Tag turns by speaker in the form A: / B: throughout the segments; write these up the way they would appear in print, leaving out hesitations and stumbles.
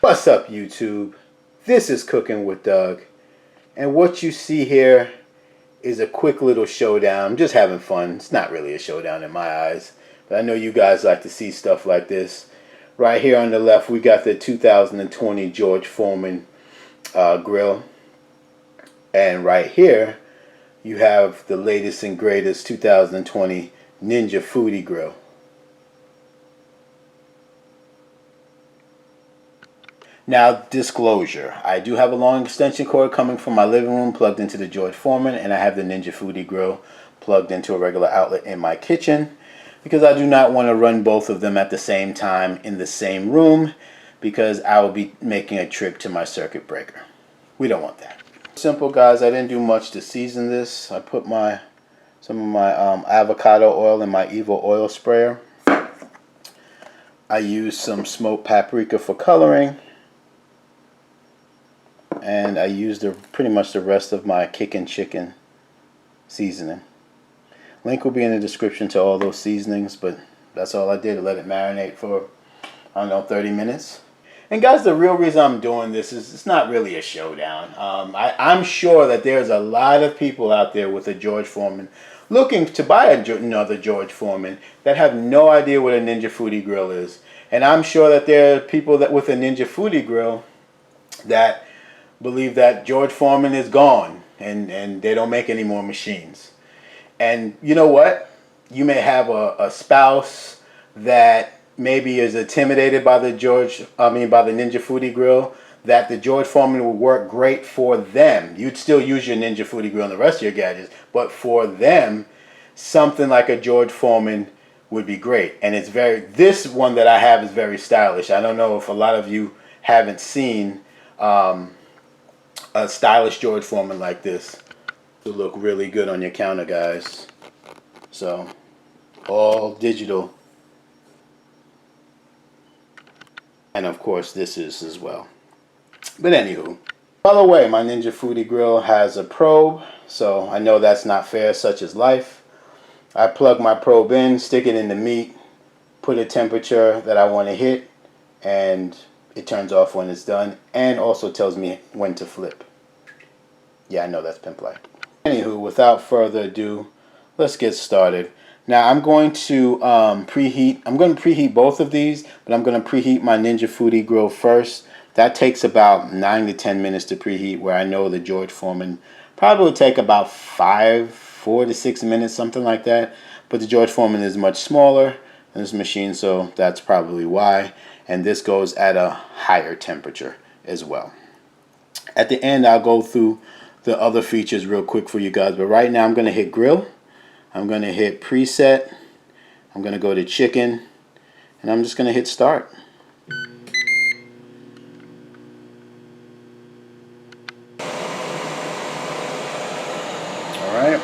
A: What's up, YouTube? This is Cooking with Doug, and what you see here is a quick little showdown. I'm just having fun. It's not really a showdown in my eyes, but I know you guys like to see stuff like this. Right here on the left, we got the 2020 George Foreman grill, and right here you have the latest and greatest 2020 Ninja Foodi grill. Now, disclosure, I do have a long extension cord coming from my living room plugged into the George Foreman, and I have the Ninja Foodi grill plugged into a regular outlet in my kitchen because I do not want to run both of them at the same time in the same room because I will be making a trip to my circuit breaker. We don't want that. Simple, guys. I didn't do much to season this. I put some of my avocado oil in my Evil oil sprayer. I used some smoked paprika for coloring. And I used pretty much the rest of my KicknChicken seasoning. Link will be in the description to all those seasonings, but that's all I did. Let it marinate for, I don't know, 30 minutes. And guys, the real reason I'm doing this is it's not really a showdown. I'm sure that there's a lot of people out there with a George Foreman looking to buy another George Foreman that have no idea what a Ninja Foodi grill is. And I'm sure that there are people that with a Ninja Foodi grill that believe that George Foreman is gone and they don't make any more machines. And you know what? You may have a spouse that maybe is intimidated by the Ninja Foodi grill, that the George Foreman will work great for them. You'd still use your Ninja Foodi grill and the rest of your gadgets, but for them, something like a George Foreman would be great. And this one that I have is very stylish. I don't know if a lot of you haven't seen a stylish George Foreman like this to look really good on your counter, guys. So, all digital. And of course, this is as well. But anywho, by the way, my Ninja Foodi grill has a probe, so I know that's not fair, such is life. I plug my probe in, stick it in the meat, put a temperature that I want to hit, and it turns off when it's done, and also tells me when to flip. Yeah, I know that's pimp-like. Anywho, without further ado, let's get started. Now I'm going to preheat both of these, but I'm going to preheat my Ninja Foodi grill first. That takes about 9 to 10 minutes to preheat, where I know the George Foreman probably will take about 4 to 6 minutes, something like that. But the George Foreman is much smaller than this machine, so that's probably why. And this goes at a higher temperature as well. At the end, I'll go through the other features real quick for you guys, but right now I'm going to hit grill, I'm going to hit preset, I'm going to go to chicken, and I'm just going to hit start. Alright.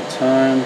A: Time.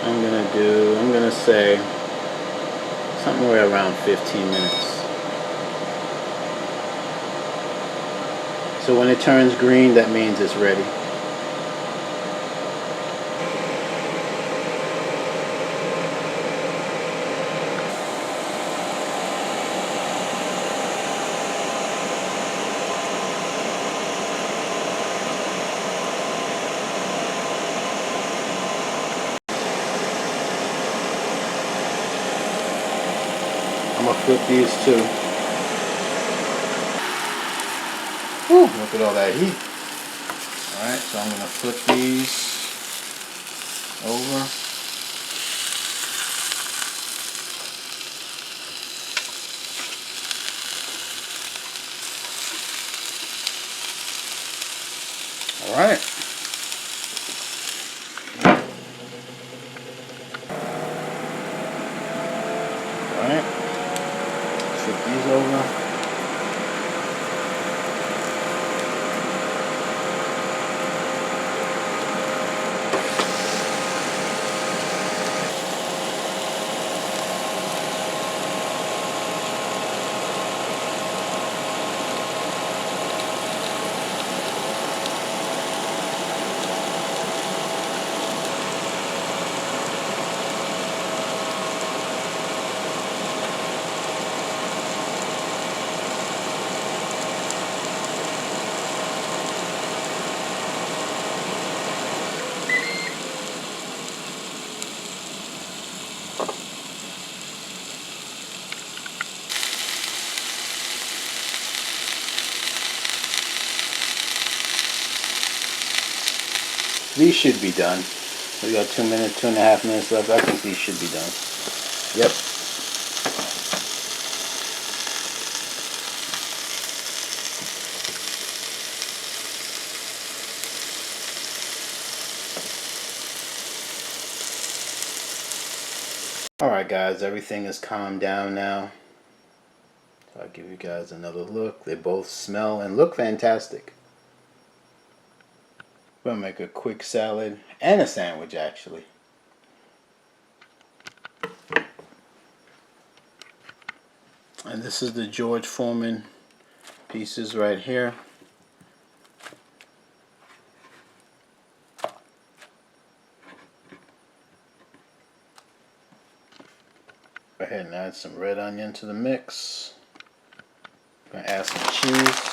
A: I'm gonna say somewhere around 15 minutes. So when it turns green, that means it's ready. I'm gonna flip these too. Whew, look at all that heat. Alright, so I'm gonna flip these over. Alright. Alright. Flip these over. These should be done. We got 2 minutes, 2.5 minutes left. I think these should be done. Yep. Alright guys, everything is calmed down now. I'll give you guys another look. They both smell and look fantastic. We're gonna make a quick salad and a sandwich actually. And this is the George Foreman pieces right here. Go ahead and add some red onion to the mix. Gonna add some cheese.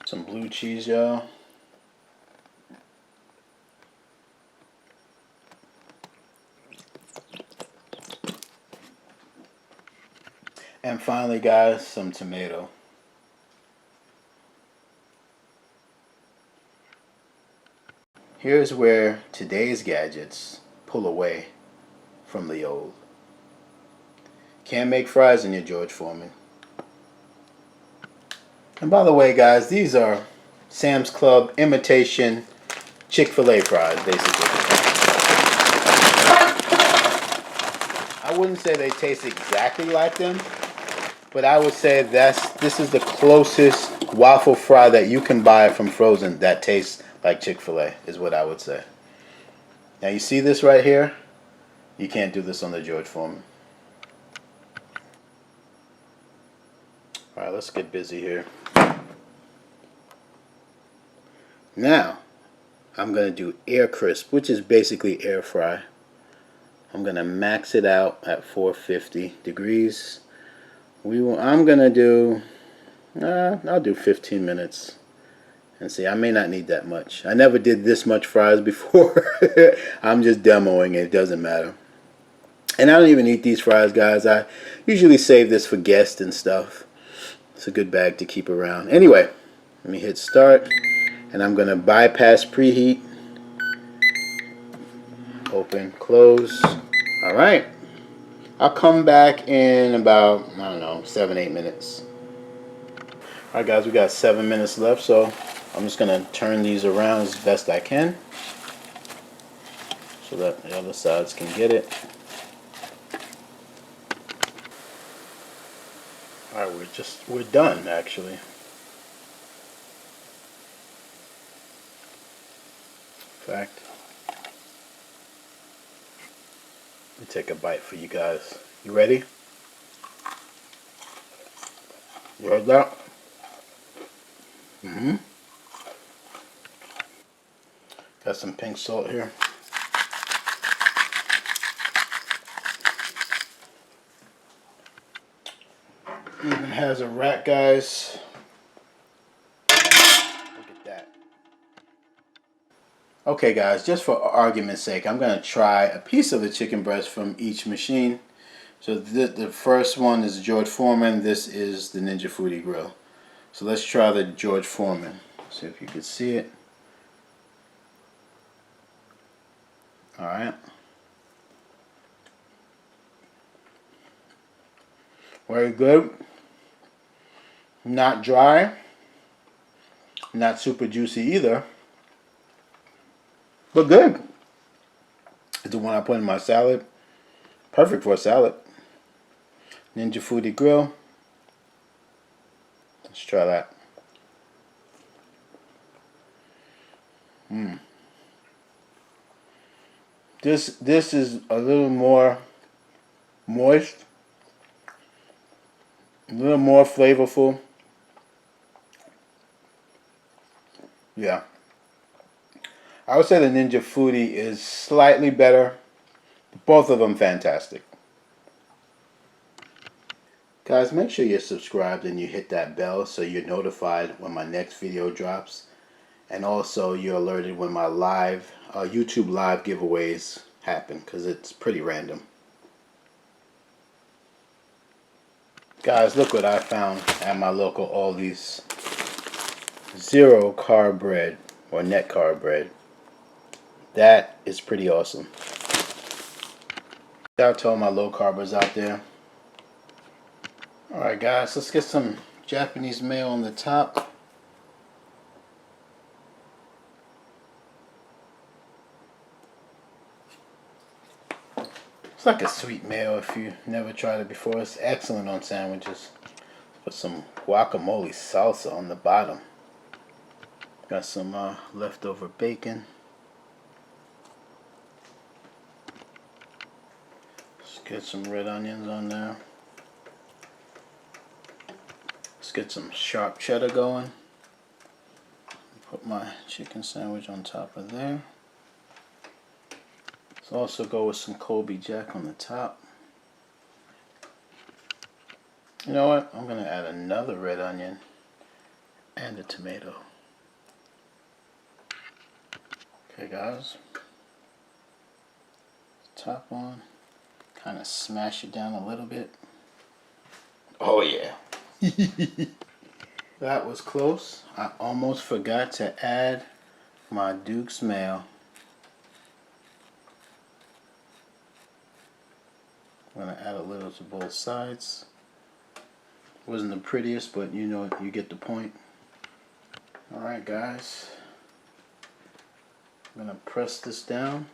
A: Some blue cheese, y'all. And finally, guys, some tomato. Here's where today's gadgets pull away from the old. Can't make fries in your George Foreman. And by the way, guys, these are Sam's Club imitation Chick-fil-A fries, basically. I wouldn't say they taste exactly like them, but I would say this is the closest waffle fry that you can buy from frozen that tastes like Chick-fil-A, is what I would say. Now you see this right here? You can't do this on the George Foreman. Alright, let's get busy here. Now, I'm going to do air crisp, which is basically air fry. I'm going to max it out at 450 degrees. I'm going to do, I'll do 15 minutes. And see, I may not need that much. I never did this much fries before. I'm just demoing it. It doesn't matter. And I don't even eat these fries, guys. I usually save this for guests and stuff. It's a good bag to keep around. Anyway, let me hit start. And I'm going to bypass preheat. Open, close. All right. I'll come back in about, I don't know, 7-8 minutes. All right, guys, we got 7 minutes left, so I'm just going to turn these around as best I can so that the other sides can get it. All right, we're done, actually. In fact, let me take a bite for you guys. You ready? You heard that? Mm-hmm. Got some pink salt here. Even has a rat, guys. Look at that. Okay, guys, just for argument's sake, I'm going to try a piece of the chicken breast from each machine. So the first one is George Foreman. This is the Ninja Foodi grill. So let's try the George Foreman. See if you can see it. Alright. Very good. Not dry. Not super juicy either. But good. It's the one I put in my salad. Perfect for a salad. Ninja Foodi grill. Let's try that. This is a little more moist, a little more flavorful. Yeah. I would say the Ninja Foodi is slightly better. Both of them fantastic. Guys, make sure you're subscribed and you hit that bell so you're notified when my next video drops. And also you're alerted when my live YouTube live giveaways happen because it's pretty random. Guys, look what I found at my local Aldi's. 0 carb bread or net carb bread. That is pretty awesome. Shout out to all my low carbers out there. Alright guys, let's get some Japanese mayo on the top. It's like a sweet mayo if you never tried it before. It's excellent on sandwiches. Put some guacamole salsa on the bottom. Got some leftover bacon. Let's get some red onions on there. Let's get some sharp cheddar going. Put my chicken sandwich on top of there. Let's also go with some Colby Jack on the top. You know what? I'm going to add another red onion and a tomato. Okay guys. Top on. Kind of smash it down a little bit. Oh yeah. That was close. I almost forgot to add my Duke's mayo. I'm going to add a little to both sides. Wasn't the prettiest, but you know, you get the point. Alright guys. I'm going to press this down.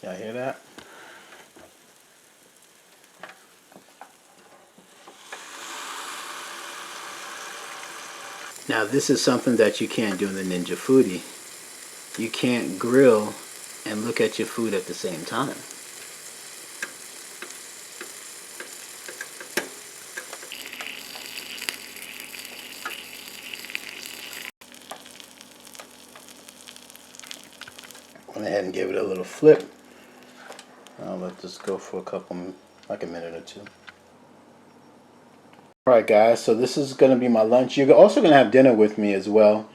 A: Y'all hear that? Now this is something that you can't do in the Ninja Foodi. You can't grill and look at your food at the same time. Went ahead and gave it a little flip. I'll let this go for like a minute or two. Alright guys, so this is going to be my lunch. You're also going to have dinner with me as well.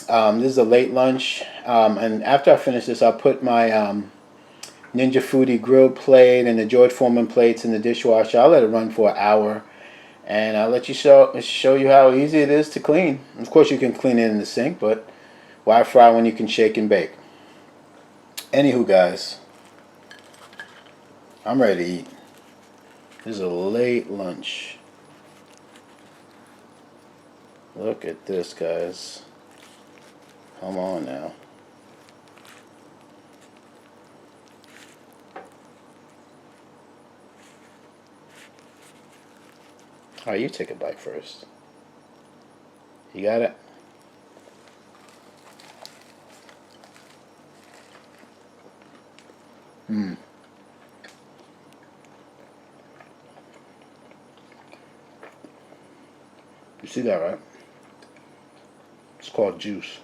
A: This is a late lunch, and after I finish this, I'll put my Ninja Foodi grill plate and the George Foreman plates in the dishwasher. I'll let it run for an hour, and I'll let you show you how easy it is to clean. Of course, you can clean it in the sink, but why fry when you can shake and bake? Anywho, guys, I'm ready to eat. This is a late lunch. Look at this, guys. Come on now. Alright, you take a bite first. You got it? You see that, right? It's called juice.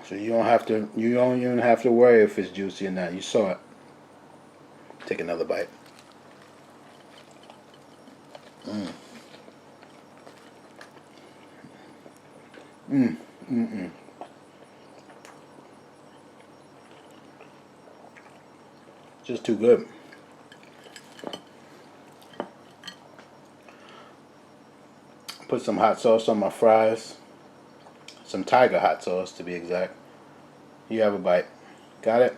A: So you don't even have to worry if it's juicy or not. You saw it. Take another bite. Just too good. Put some hot sauce on my fries. Some Tiger hot sauce to be exact. You have a bite. Got it?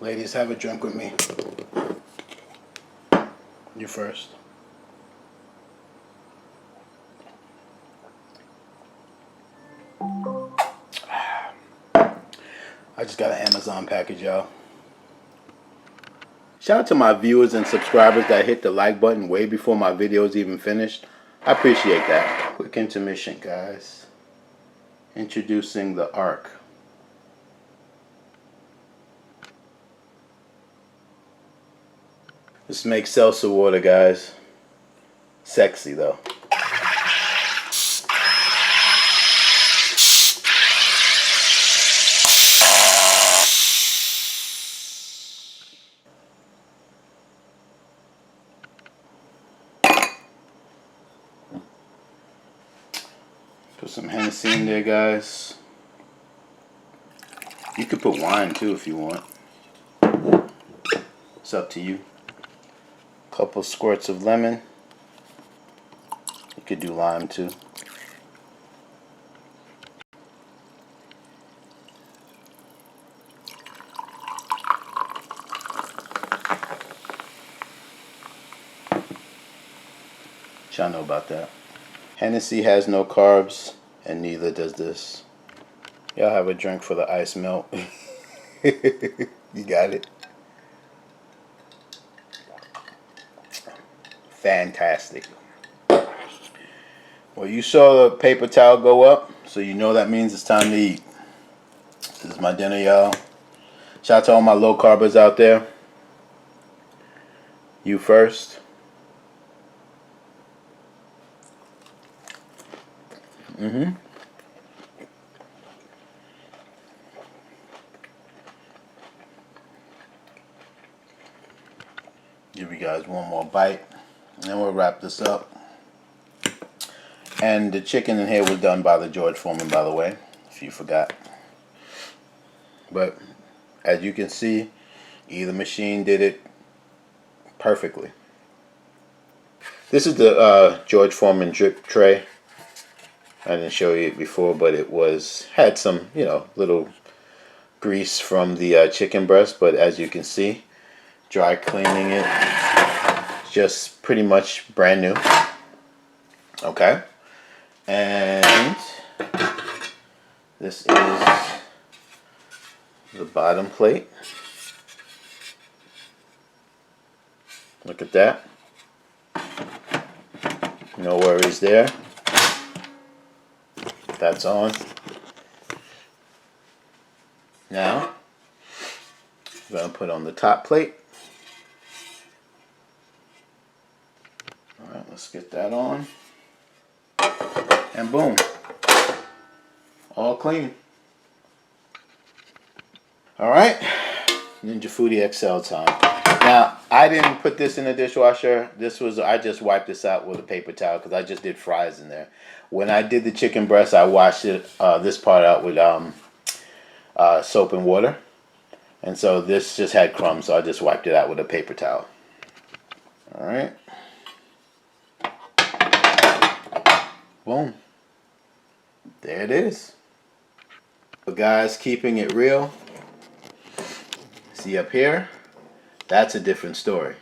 A: Ladies, have a drink with me. You first. I just got an Amazon package, y'all. Shout out to my viewers and subscribers that hit the like button way before my videos even finished. I appreciate that. Quick intermission, guys. Introducing the Arc. This makes salsa water, guys. Sexy though. Put some Hennessy in there, guys. You could put wine too if you want. It's up to you. Couple squirts of lemon. You could do lime too. Y'all know about that. Hennessy has no carbs, and neither does this. Y'all have a drink for the ice melt. You got it. Fantastic. Well, you saw the paper towel go up, so you know that means it's time to eat. This is my dinner, y'all. Shout out to all my low carbers out there. You first. Give you guys one more bite, and then we'll wrap this up. And the chicken in here was done by the George Foreman, by the way, if you forgot. But as you can see, either machine did it perfectly. This is the George Foreman drip tray. I didn't show you it before, but it had some, little grease from the chicken breast. But as you can see, dry cleaning it, just pretty much brand new. Okay, and this is the bottom plate. Look at that. No worries there. That's on. Now, I'm going to put on the top plate. Alright, let's get that on. And boom. All clean. Alright. Ninja Foodi XL time. Now, I didn't put this in the dishwasher. I just wiped this out with a paper towel because I just did fries in there. When I did the chicken breast, I washed this part out with soap and water. And so this just had crumbs, so I just wiped it out with a paper towel. Alright. Boom. There it is. But guys, keeping it real. See up here? That's a different story.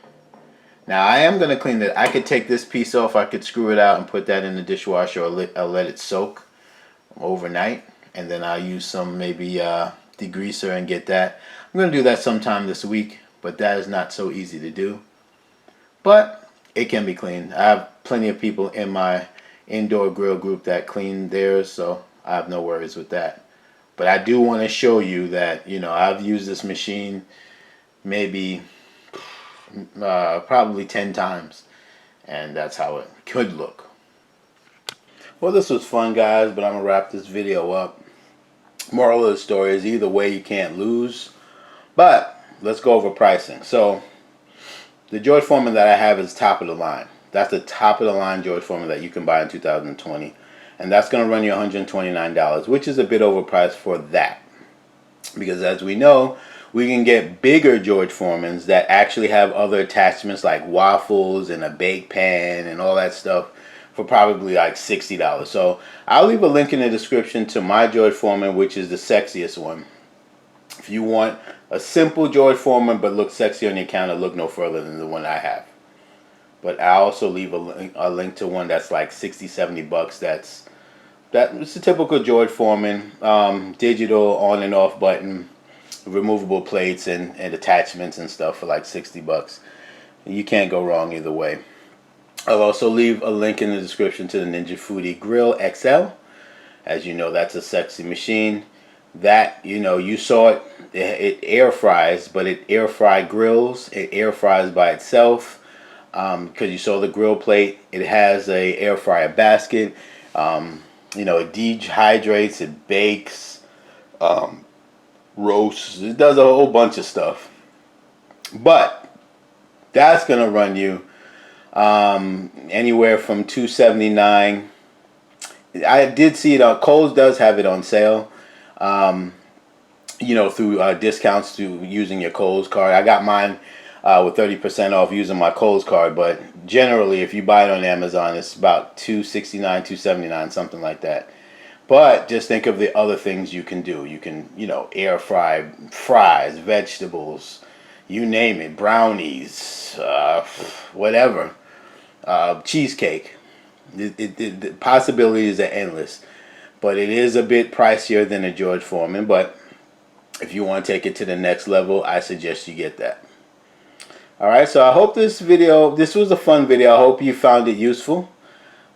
A: Now I am going to clean it. I could take this piece off. I could screw it out and put that in the dishwasher, or I'll let it soak overnight. And then I'll use some maybe degreaser and get that. I'm going to do that sometime this week, but that is not so easy to do. But it can be cleaned. I have plenty of people in my indoor grill group that clean theirs, so I have no worries with that. But I do want to show you that, I've used this machine maybe probably 10 times, and that's how it could look. Well, this was fun, guys, but I'm gonna wrap this video up. Moral of the story is either way you can't lose. But let's go over pricing. So the George Foreman that I have is top of the line. That's the top of the line George Foreman that you can buy in 2020, and that's going to run you $129, which is a bit overpriced for that, because as we know, we can get bigger George Foremans that actually have other attachments like waffles and a bake pan and all that stuff for probably like $60. So I'll leave a link in the description to my George Foreman, which is the sexiest one. If you want a simple George Foreman but look sexy on your counter, look no further than the one I have. But I also leave a link to one that's like 60, 70 bucks. It's a typical George Foreman, digital on and off button, removable plates and attachments and stuff for like 60 bucks. You can't go wrong either way. I'll also leave a link in the description to the Ninja Foodi Grill XL. As you know, that's a sexy machine. That, you saw it it air fries, but it air fry grills. It air fries by itself. Because you saw the grill plate, it has a air fryer basket. You know, it dehydrates, it bakes, roasts. It does a whole bunch of stuff. But that's gonna run you anywhere from $279. I did see it on Kohl's does have it on sale. You know, through discounts through using your Kohl's card. I got mine with 30% off using my Kohl's card, but generally if you buy it on Amazon it's about $269, $279, something like that. But just think of the other things you can do. You can, you know, air fry fries, vegetables, you name it, brownies, whatever, cheesecake. The possibilities are endless, but it is a bit pricier than a George Foreman. But if you want to take it to the next level, I suggest you get that. Alright, so I hope this was a fun video. I hope you found it useful.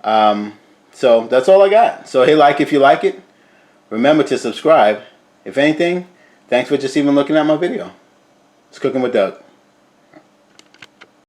A: So that's all I got. So hit like if you like it. Remember to subscribe. If anything, thanks for just even looking at my video. It's Cooking with Doug.